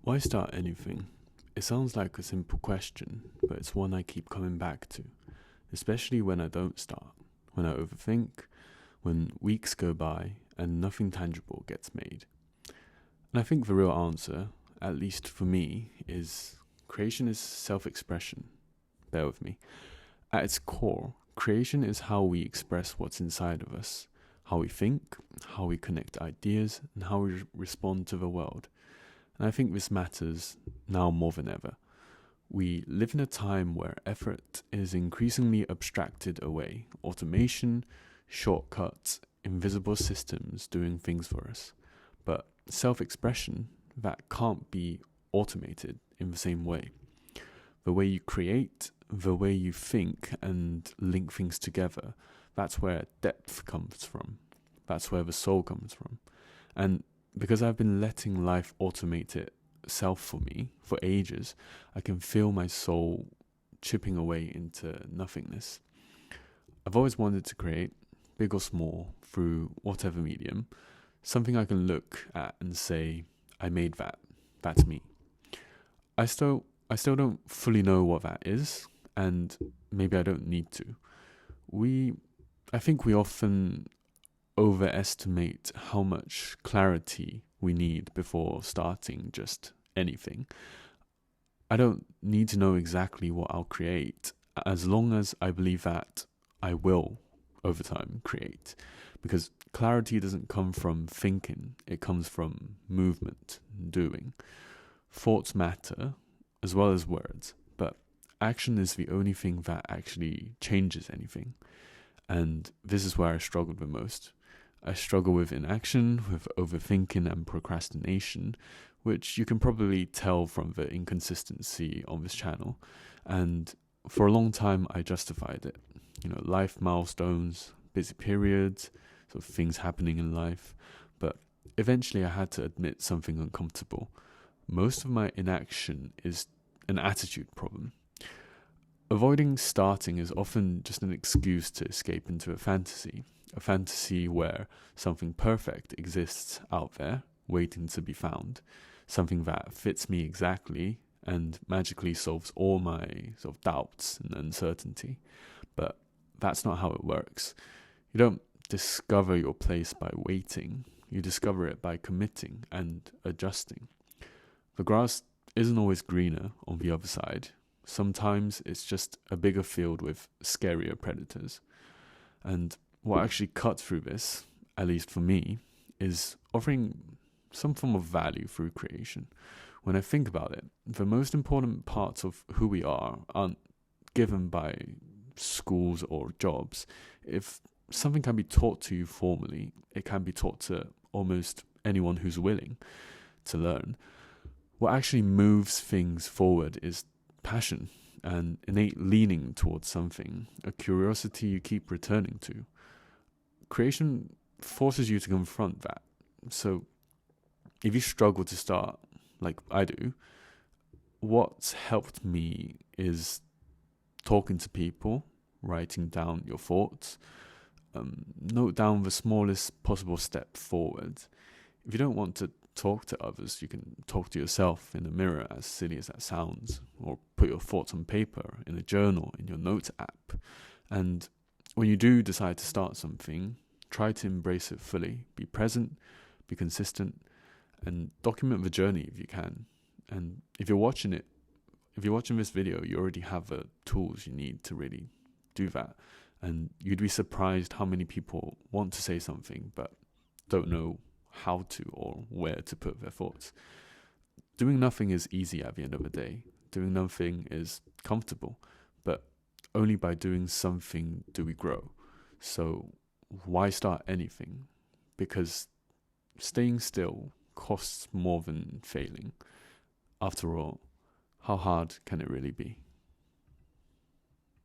Why start anything? It sounds like a simple question, but it's one I keep coming back to, especially when I don't start, when I overthink, when weeks go by and nothing tangible gets made. And I think the real answer, at least for me, is creation is self-expression. Bear with me. At its core, creation is how we express what's inside of us, how we think, how we connect ideas, and how we respond to the world. And I think this matters now more than ever. We live in a time where effort is increasingly abstracted away. Automation, shortcuts, invisible systems doing things for us. But self-expression, that can't be automated in the same way. The way you create, the way you think and link things together, that's where depth comes from. That's where the soul comes from. And because I've been letting life automate itself for me for ages, I can feel my soul chipping away into nothingness. I've always wanted to create, big or small, through whatever medium, something I can look at and say, I made that. That's me. I still don't fully know what that is, and maybe I don't need to. I think we often overestimate how much clarity we need before starting just anything. I don't need to know exactly what I'll create, as long as I believe that I will, over time, create. Because clarity doesn't come from thinking, it comes from movement, doing. Thoughts matter, as well as words, but action is the only thing that actually changes anything. And this is where I struggled the most. I struggle with inaction, with overthinking and procrastination, which you can probably tell from the inconsistency on this channel. And for a long time, I justified it. Life milestones, busy periods, sort of things happening in life. But eventually I had to admit something uncomfortable. Most of my inaction is an attitude problem. Avoiding starting is often just an excuse to escape into a fantasy where something perfect exists out there, waiting to be found, something that fits me exactly and magically solves all my sort of doubts and uncertainty. But that's not how it works. You don't discover your place by waiting. You discover it by committing and adjusting. The grass isn't always greener on the other side. Sometimes it's just a bigger field with scarier predators. And what actually cut through this, at least for me, is offering some form of value through creation. When I think about it, the most important parts of who we are aren't given by schools or jobs. If something can be taught to you formally, it can be taught to almost anyone who's willing to learn. What actually moves things forward is passion, an innate leaning towards something, a curiosity you keep returning to. Creation forces you to confront that. So if you struggle to start, like I do, what's helped me is talking to people, writing down your thoughts, note down the smallest possible step forward. If you don't want to talk to others, you can talk to yourself in the mirror, as silly as that sounds, or put your thoughts on paper, in a journal, in your notes app. And when you do decide to start something, try to embrace it fully. Be present, be consistent, and document the journey if you can. And if you're watching this video, you already have the tools you need to really do that. And you'd be surprised how many people want to say something but don't know how to or where to put their thoughts. Doing nothing is easy at the end of the day. Doing nothing is comfortable, but only by doing something do we grow. So why start anything? Because staying still costs more than failing. After all, how hard can it really be?